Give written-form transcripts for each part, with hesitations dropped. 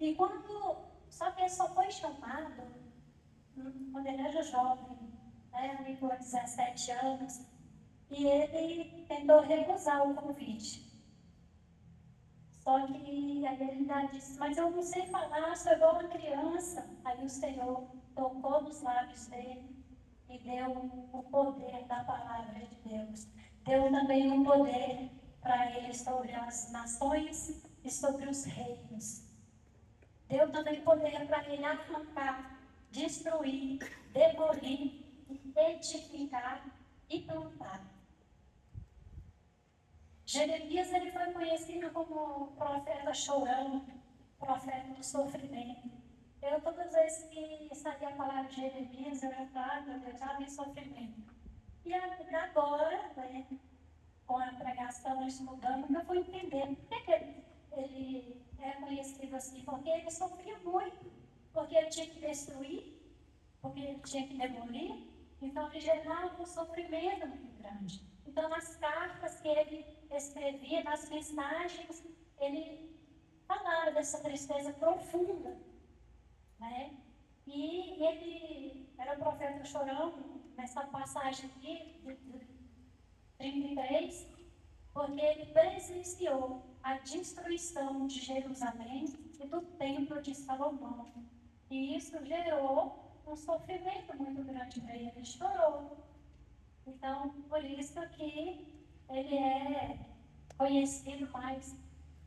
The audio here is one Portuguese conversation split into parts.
E só que ele só foi chamado quando ele era jovem, né, ali por 17 anos, e ele tentou recusar o convite. Só que aí ele ainda disse, mas eu não sei falar, sou igual uma criança. Aí o Senhor tocou nos lábios dele e deu o poder da palavra de Deus. Deu também um poder para ele sobre as nações e sobre os reinos. Deu também poder para ele arrancar, destruir, demolir, edificar e plantar. Jeremias ele foi conhecido como profeta chorão, profeta do sofrimento. Eu, todas as vezes que saía a palavra de Jeremias, eu já vi sofrimento. E agora, né, com a pregação estudando, eu fui entendendo por que ele é conhecido assim, porque ele sofria muito, porque ele tinha que destruir, porque ele tinha que demolir, então ele gerava um sofrimento muito grande. Então, nas cartas que ele escrevia, nas mensagens, ele falava dessa tristeza profunda, né? E ele era um profeta chorão, nessa passagem aqui, de 33, porque ele presenciou a destruição de Jerusalém e do templo de Salomão. E isso gerou um sofrimento muito grande para ele, ele chorou. Então, por isso que ele é conhecido mais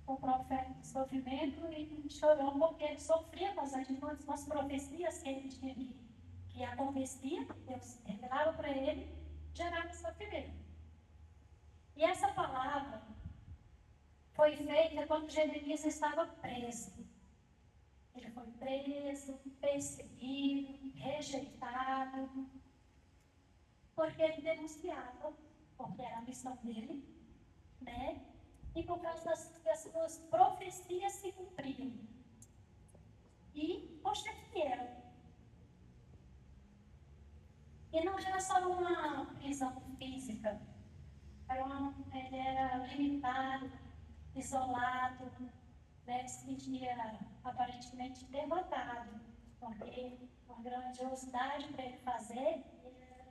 como profeta do sofrimento e chorou, porque ele sofria com as profecias que ele tinha que acontecia, Deus revelava para ele, gerava sofrimento. E essa palavra foi feita quando Jeremias estava preso. Ele foi preso, perseguido, rejeitado, porque ele denunciava, porque era a missão dele, né? E por causa das suas profecias se cumpriam. E poxa que era. E não era só uma prisão física, ele era limitado, isolado, né? Se sentia aparentemente derrotado, porque uma grandiosidade para ele fazer,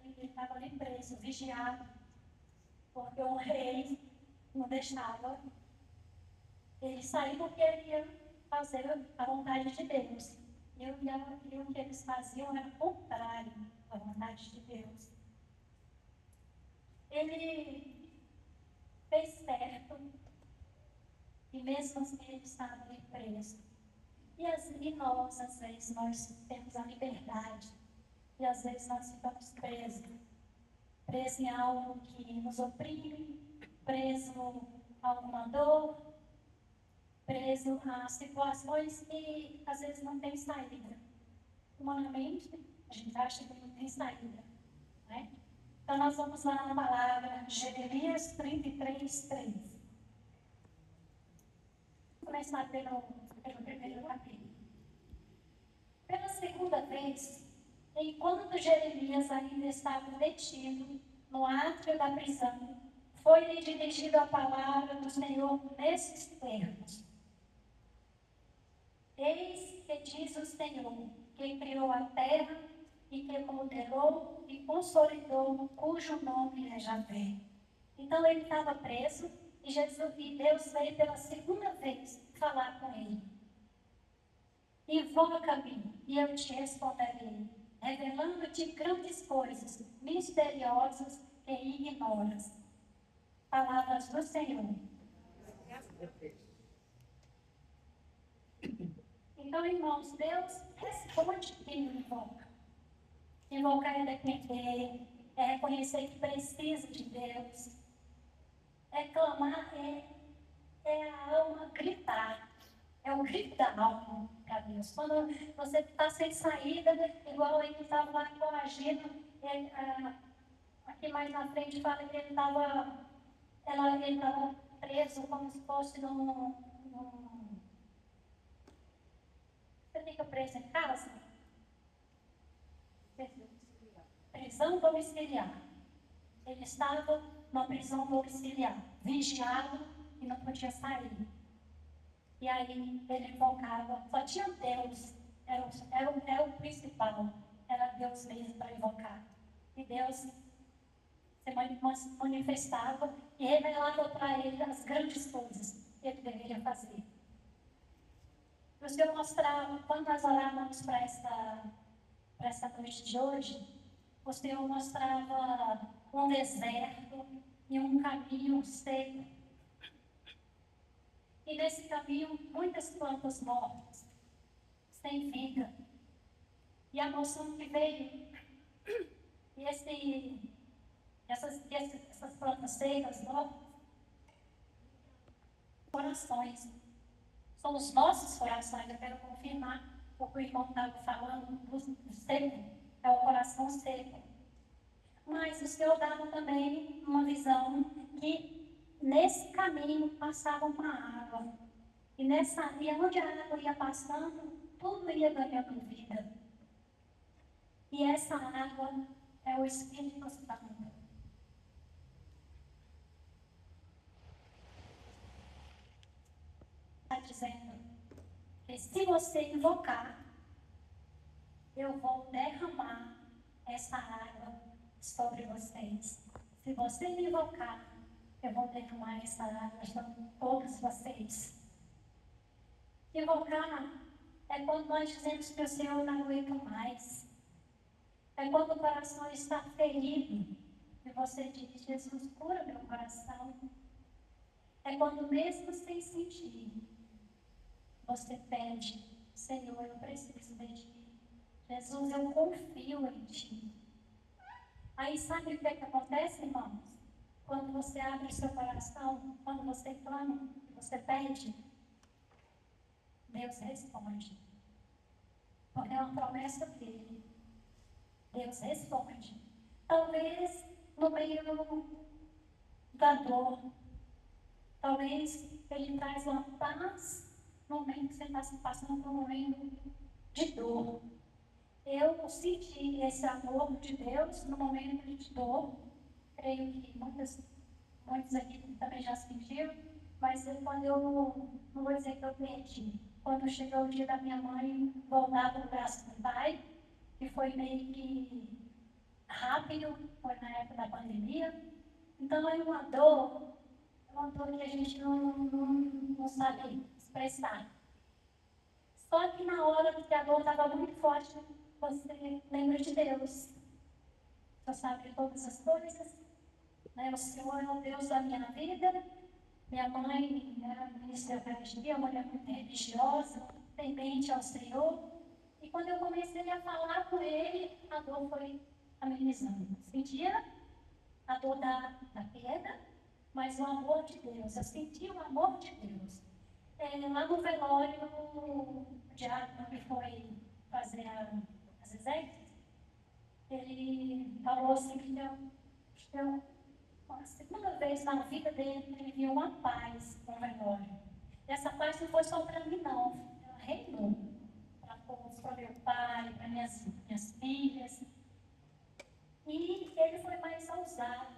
ele estava ali preso, vigiado, porque o rei não deixava ele sair, porque ele ia fazer a vontade de Deus. E o que eles faziam era contrário à vontade de Deus. Ele fez certo, e mesmo assim ele estava ali preso. E nós, às vezes, nós temos a liberdade, e às vezes nós ficamos presos em algo que nos oprime, preso a alguma dor, preso a situações que às vezes não tem saída. Humanamente, a gente acha que não tem saída, né? Então nós vamos lá na palavra Jeremias 33, 3. Vou começar pelo primeiro capítulo. Pela segunda vez, enquanto Jeremias ainda estava detido no átrio da prisão, foi-lhe dirigida a palavra do Senhor nesses termos. Eis que diz o Senhor, que criou a terra e que modelou e consolidou, cujo nome é Javé. Então ele estava preso e Deus veio pela segunda vez falar com ele. Invoca-me e eu te responderei, revelando-te grandes coisas, misteriosas que ignoras. Palavras do Senhor. Então, irmãos, Deus responde quem o invoca. Invocar é depender, é reconhecer que precisa de Deus. É clamar, é a alma gritar. É o grito da alma para Deus. Quando você está sem saída, igual ele estava lá coagindo, aqui mais na frente fala que ele estava preso como se fosse num. Você fica preso em casa? Prisão domiciliar. Ele estava numa prisão domiciliar, vigiado e não podia sair. E aí ele invocava, só tinha Deus, era o principal, era Deus mesmo para invocar. E Deus se manifestava e revelava para ele as grandes coisas que ele deveria fazer. O Senhor mostrava, quando nós orávamos para essa noite de hoje, o Senhor mostrava um deserto e um caminho seco. E nesse caminho, muitas plantas mortas, sem vida. E a moção que veio, e essas plantas secas, mortas, corações. São os nossos corações, eu quero confirmar o que o irmão estava falando, do seco, é o coração seco. Mas o Senhor dava também uma visão que nesse caminho passava uma água. E onde a água ia passando, tudo ia ganhando vida. E essa água é o Espírito Santo. Está dizendo que se você invocar, eu vou derramar essa água sobre vocês. Se você me invocar, eu vou derramar essa água sobre todos vocês. Invocar é quando nós dizemos que o Senhor não aguenta mais. É quando o coração está ferido e você diz: Jesus, cura meu coração. É quando mesmo sem sentir, você pede: Senhor, eu preciso de ti. Jesus, eu confio em ti. Aí sabe o que acontece, irmãos? Quando você abre o seu coração, quando você clama, você pede, Deus responde. Porque é uma promessa dele. Deus responde. Talvez no meio da dor, talvez ele traz uma paz no momento que você está se passando por um momento de dor. Eu senti esse amor de Deus no momento de dor. Creio que muitos aqui também já sentiram, mas quando não vou dizer que eu perdi. Quando chegou o dia da minha mãe voltar para o braço do pai, que foi meio que rápido, foi na época da pandemia. Então é uma dor que a gente não sabe expressar. Só que na hora que a dor estava muito forte, você lembra de Deus. Você sabe todas as coisas. Né? O Senhor é o Deus da minha vida. Minha mãe era ministra da Eucaristia, uma mulher muito religiosa, temente ao Senhor. E quando eu comecei a falar com ele, a dor foi amenizando. Sentia a dor da perda, mas o amor de Deus. Eu senti o amor de Deus. Lá no velório, o diácono que foi fazer as exéquias, ele falou assim que deu a segunda vez na vida dele, ele viu uma paz no velório. E essa paz não foi só para mim, não. Ela reinou para todos, para meu pai, para minhas filhas. E ele foi mais ousado.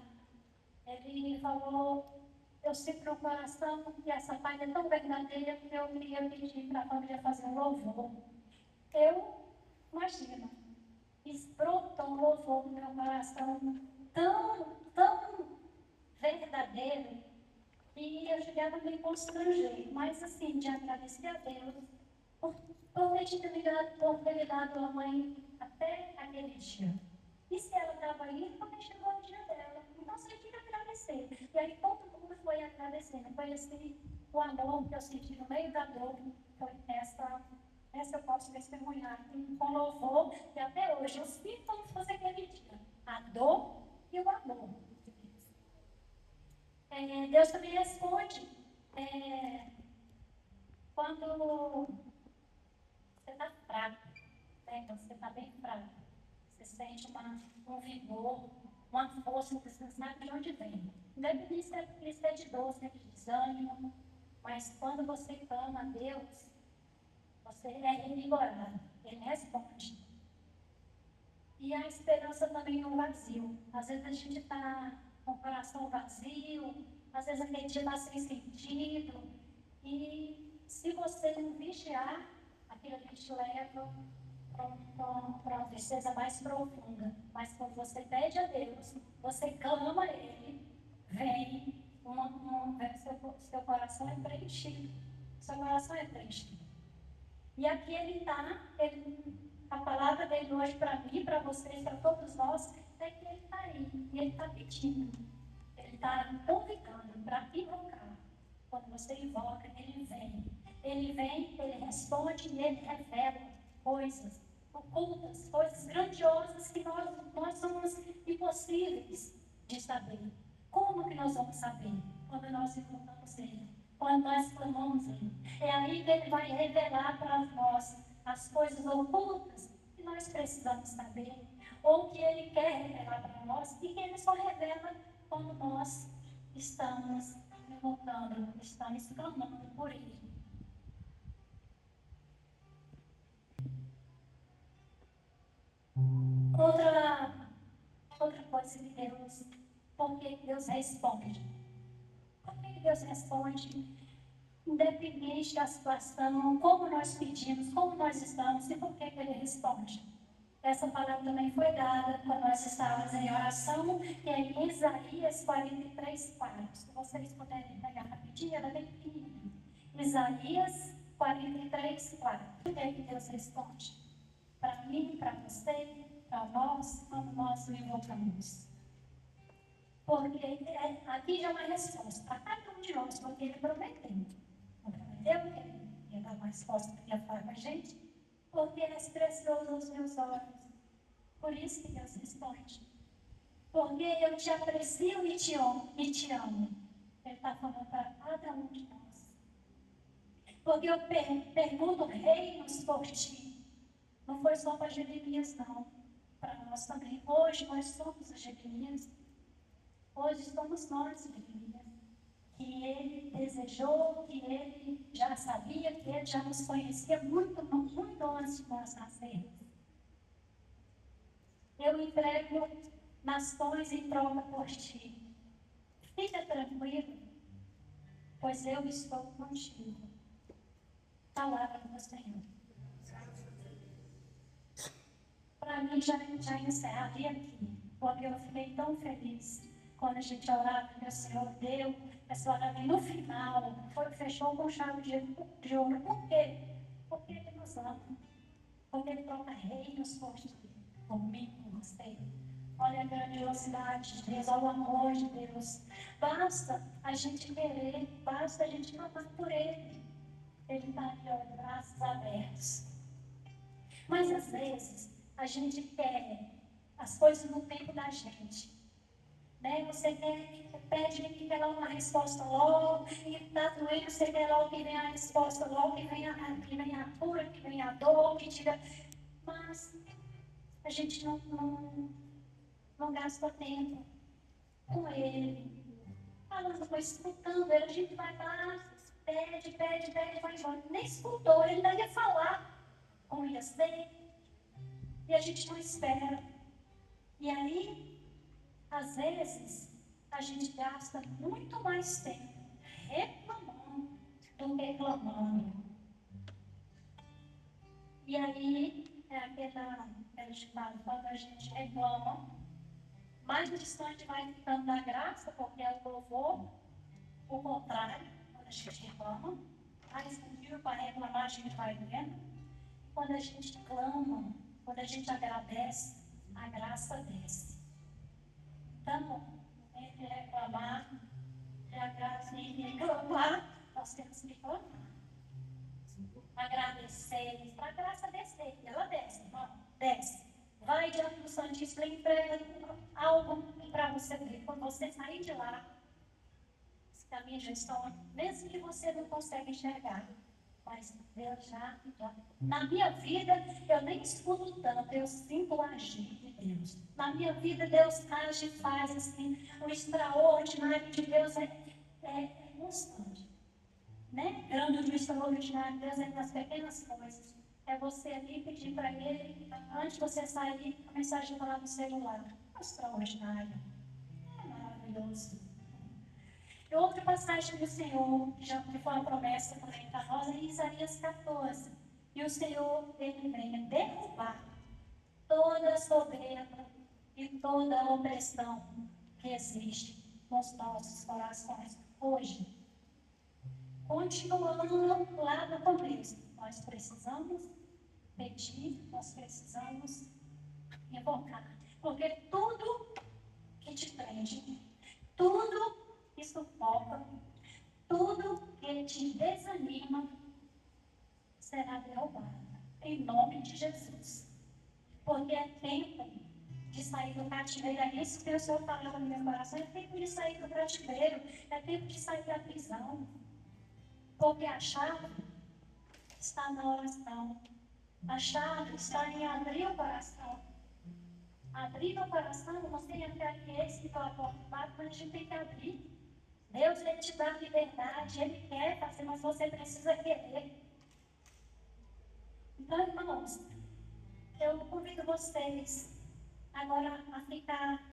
Ele falou: eu sinto no coração que essa paz é tão verdadeira que eu queria pedir para a família fazer um louvor. Eu, imagino, brotou um louvor no meu coração tão verdadeiro, e eu chegava a me constranger, mas assim, de agradecer a Deus por ter me dado a mãe até aquele dia. E se ela estava aí, também chegou o dia dela. Então você tinha que agradecer. E aí todo mundo foi agradecendo. Foi assim, o amor que eu senti no meio da dor, foi essa eu posso testemunhar com louvor, e até hoje eu sinto como se fosse aquele dia. A dor e o amor. Deus também responde quando você está fraco, né? Quando você está bem fraco. Você sente um vigor, uma força que você não sabe de onde vem. Independente se é de dor, se é de desânimo, mas quando você clama a Deus, você é revigorado, Ele responde. E a esperança também no vazio. Às vezes a gente está com o coração vazio, às vezes a gente está sem sentido. E se você não vigiar, aquilo ali te leva para uma tristeza mais profunda. Mas quando você pede a Deus, você clama a Ele, vem, seu coração é preenchido. Seu coração é preenchido. E aqui ele está, a palavra dele hoje para mim, para vocês, para todos nós, é que ele está aí, e ele está pedindo, ele está convidando para invocar. Quando você invoca, ele vem, ele responde e ele revela coisas ocultas, coisas grandiosas que nós somos impossíveis de saber. Como que nós vamos saber? Quando nós invocamos ele. Quando nós clamamos Ele. É aí que Ele vai revelar para nós as coisas ocultas que nós precisamos saber, ou que Ele quer revelar para nós, e que Ele só revela quando nós estamos invocando, estamos clamando por Ele. Outra coisa que Deus, porque Deus responde. Por que Deus responde? Independente da situação, como nós pedimos, como nós estamos e por que Ele responde. Essa palavra também foi dada quando nós estávamos em oração, que é em Isaías 43, 4. Se vocês puderem pegar rapidinho, ela é bem pequenininha. Isaías 43, 4. Por que Deus responde? Para mim, para você, para nós, quando nós o invocamos. Porque aqui já é uma resposta para cada um de nós, porque Ele prometeu. Eu ia dar uma resposta que ia falar com a gente, porque Ele é precioso aos meus olhos. Por isso que Deus responde. Porque eu te aprecio e te amo. Ele está falando para cada um de nós. Porque eu pergunto reinos por ti. Não foi só para Jeremias, não. Para nós também. Hoje nós somos as Jeremias. Hoje somos nós, Jeremias. Que Ele desejou, que Ele já sabia, que Ele já nos conhecia muito, muito antes de nós nascermos. Eu entrego nações em troca por ti. Fica tranquilo, pois eu estou contigo. Palavra do Senhor. Para mim, já encerraria aqui, porque eu fiquei tão feliz quando a gente orava, que o Senhor deu essa oração no final, fechou com chave de ouro. Por quê? Porque Ele nos ama. Porque Ele troca reinos por ti, comigo, com você. Olha a grandiosidade de Deus, olha o amor de Deus. Basta a gente querer, basta a gente clamar por Ele. Ele está ali, ó, de braços abertos. Mas às vezes a gente quer as coisas no tempo da gente. Né? Você pede que quer uma resposta logo, e está doendo, você quer logo que venha a resposta logo, que venha a cura, que venha a dor, que tira. Mas a gente não gasta tempo com Ele, falando, escutando Ele. A gente vai lá, pede, vai embora. Nem escutou, Ele ainda ia falar como ia ser. E a gente não espera. E aí, às vezes, a gente gasta muito mais tempo reclamando do que clamando. E aí, é aquela ditado, quando a gente reclama, mais distante vai ficando da graça, porque é o louvor, o contrário, quando a gente reclama, mais motivo para reclamar, a gente vai vendo. Quando a gente clama, quando a gente agradece, a graça desce. Então, entre reclamar e reclamar, nós temos que reclamar. Agradecer, para a graça descer, ela desce, irmão, desce. Vai diante do Santíssimo e entrega algo para você ver. Quando você sair de lá, esse caminho já está, mesmo que você não consiga enxergar. Mas Deus já. Na minha vida, eu nem escuto tanto, eu sinto o agir de Deus. Na minha vida, Deus age e faz assim. O extraordinário de Deus é constante. Né? Grande do extraordinário de Deus é nas pequenas coisas. É você ali pedir para Ele, antes de você sair, a mensagem lá no celular. É extraordinário. É maravilhoso. E outra passagem do Senhor, que foi uma promessa também para nós, é em Isaías 14. E o Senhor, ele vem derrubar toda a soberba e toda a opressão que existe nos nossos corações hoje. Continuando lá no começo, nós precisamos pedir, nós precisamos invocar, porque tudo que te prende, tudo que sufoca, tudo que te desanima, será derrubado, em nome de Jesus. Porque é tempo de sair do cativeiro, é isso que o Senhor falou no meu coração, é tempo de sair do cativeiro, é tempo de sair da prisão. Porque a chave está na oração, a chave está em abrir o coração. Abrir o coração, não tem até aqueles que estão acordados, mas a gente tem que abrir. Deus, Ele te dá liberdade, Ele quer fazer, mas você precisa querer. Então, irmãos, eu convido vocês agora a ficar